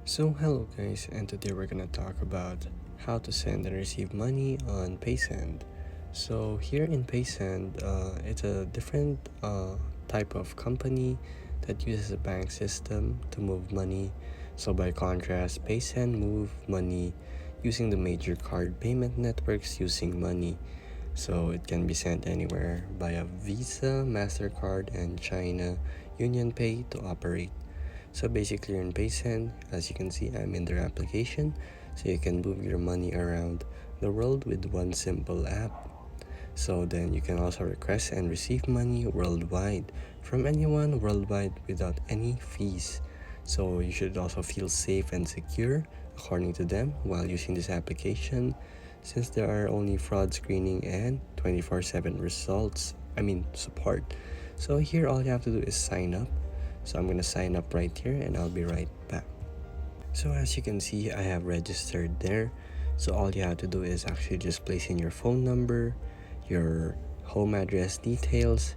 So hello guys, and today we're gonna talk about how to send and receive money on Paysend. So here in Paysend, it's a different type of company that uses a bank system to move money. So by contrast, Paysend move money using the major card payment networks using money. So it can be sent anywhere via Visa, MasterCard, and China Union Pay to operate. So basically in Paysend, as you can see, I'm in their application, so you can move your money around the world with one simple app. So then you can also request and receive money worldwide from anyone worldwide without any fees. So you should also feel safe and secure according to them while using this application, since there are only fraud screening and 24/7 support. So here all you have to do is sign up. So I'm gonna sign up right here and I'll be right back. So as you can see, I have registered there. So all you have to do is actually just place in your phone number, your home address details,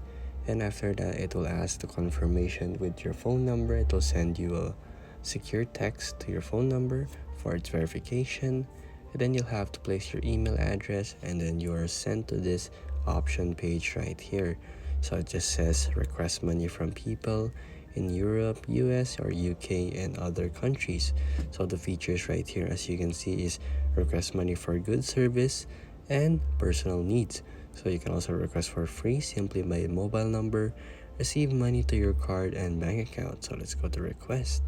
and after that it will ask the confirmation with your phone number. It will send you a secure text to your phone number for its verification, and then you'll have to place your email address, and then you are sent to this option page right here. So it just says request money from people in Europe, US, or UK, and other countries. So the features right here, as you can see, is request money for goods, service, and personal needs. So you can also request for free simply by mobile number, receive money to your card and bank account. So let's go to request.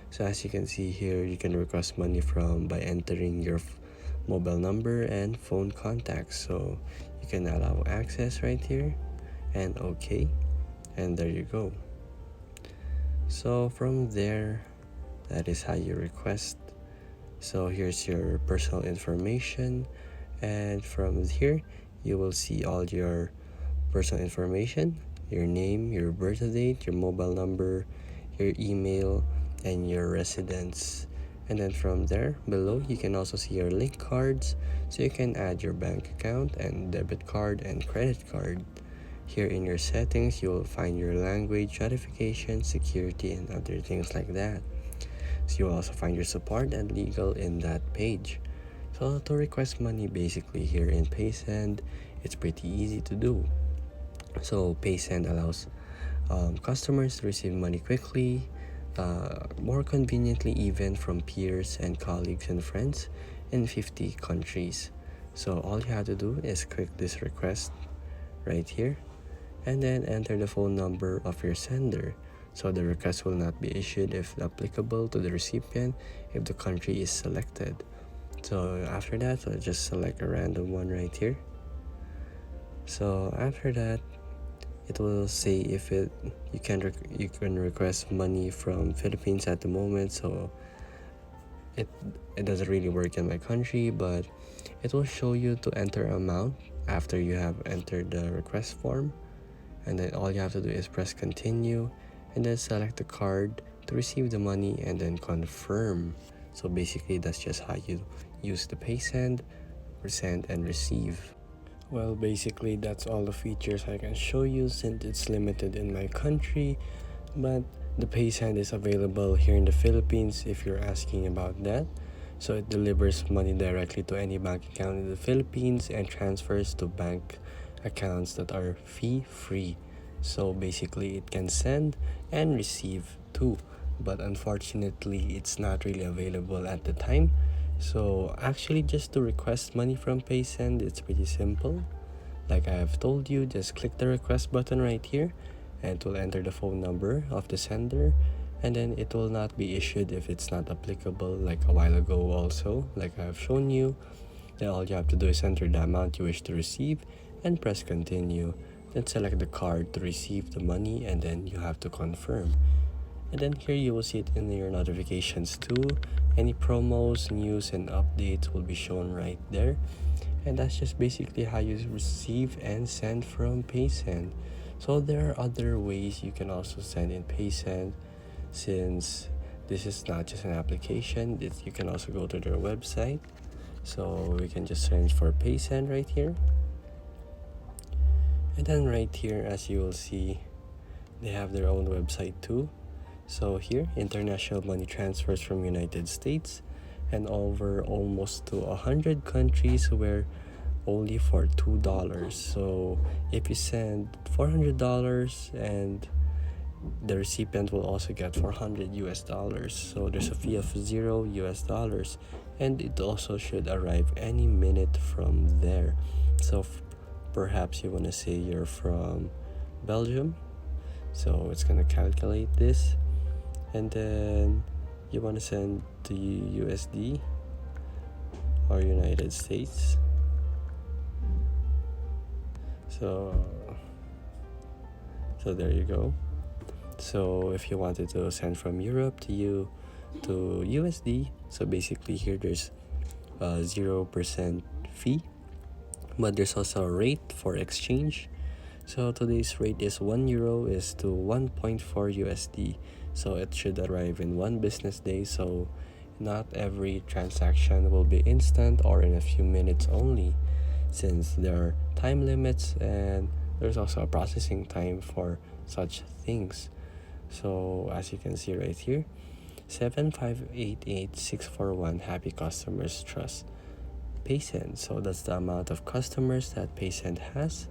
So as you can see here, you can request money from by entering your mobile number and phone contacts. So you can allow access right here and okay, and there you go. So from there, that is how you request. So here's your personal information, and from here you will see all your personal information, your name, your birth date, your mobile number, your email, and your residence. And then from there below you can also see your link cards, so you can add your bank account and debit card and credit card. Here in your settings, you will find your language, notification, security, and other things like that. So you will also find your support and legal in that page. So to request money basically here in Paysend, it's pretty easy to do. So Paysend allows customers to receive money quickly, more conveniently even from peers and colleagues and friends in 50 countries. So all you have to do is click this request right here, and then enter the phone number of your sender. So the request will not be issued if applicable to the recipient if the country is selected. So after that, so just select a random one right here. So after that, it will say if you can request money from Philippines at the moment. So it doesn't really work in my country, but it will show you to enter amount after you have entered the request form. And then all you have to do is press continue and then select the card to receive the money and then confirm. So basically that's just how you use the Paysend, send and receive. Well, basically that's all the features I can show you since it's limited in my country, but the Paysend is available here in the Philippines if you're asking about that. So it delivers money directly to any bank account in the Philippines and transfers to bank accounts that are fee-free. So basically it can send and receive too, but unfortunately it's not really available at the time. So actually just to request money from Paysend, it's pretty simple. Like I have told you, just click the request button right here and it will enter the phone number of the sender, and then it will not be issued if it's not applicable, like a while ago also, like I have shown you. Then all you have to do is enter the amount you wish to receive and press continue. Then select the card to receive the money, and then you have to confirm. And then here you will see it in your notifications too. Any promos, news, and updates will be shown right there. And that's just basically how you receive and send from Paysend. So there are other ways you can also send in Paysend, since this is not just an application. You can also go to their website. So we can just search for Paysend right here. And then right here, as you will see, they have their own website too. So here, international money transfers from United States and over almost to 100 countries were only for $2. So if you send $400 and the recipient will also get 400 US dollars. So there's a fee of 0 US dollars, and it also should arrive any minute from there. So perhaps you want to say you're from Belgium, so it's gonna calculate this, and then you want to send to USD or United States. So there you go. So if you wanted to send from Europe to USD, so basically here there's a 0% fee, but there's also a rate for exchange. So today's rate is €1 is to 1.4 USD. So it should arrive in 1 business day. So not every transaction will be instant or in a few minutes only, since there are time limits and there's also a processing time for such things. So as you can see right here, 7588641 happy customers trust Paysend. So that's the amount of customers that Paysend has.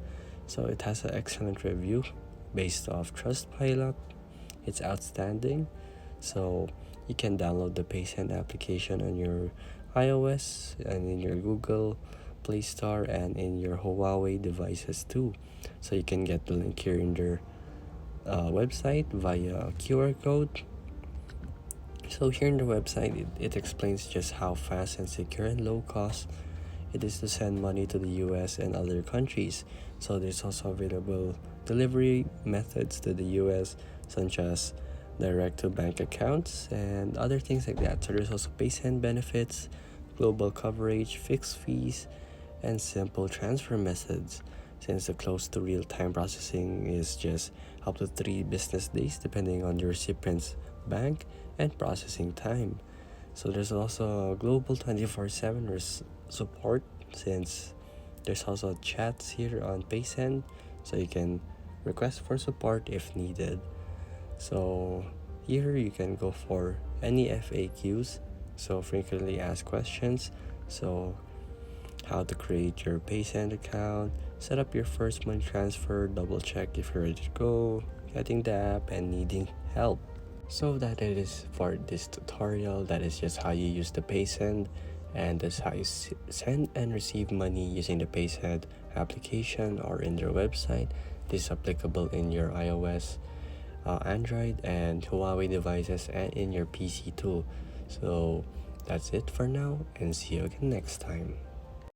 So it has an excellent review based off Trustpilot. It's outstanding. So you can download the Paysend application on your iOS and in your Google Play Store and in your Huawei devices too. So you can get the link here in their website via QR code. So here in the website, it explains just how fast and secure and low cost it is to send money to the US and other countries. So there's also available delivery methods to the US, such as direct to bank accounts and other things like that. So there's also Paysend benefits, global coverage, fixed fees, and simple transfer methods, since the close to real-time processing is just up to 3 business days depending on the recipient's bank and processing time. So there's also a global 24/7 support, since there's also chats here on Paysend, so you can request for support if needed. So here you can go for any FAQs, so frequently asked questions, so how to create your Paysend account, set up your first money transfer, double check if you're ready to go, getting the app, and needing help. So that it is for this tutorial. That is just how you use the Paysend, and that's how you send and receive money using the Paysend application or in their website. This is applicable in your iOS, Android, and Huawei devices, and in your PC too. So that's it for now, and see you again next time.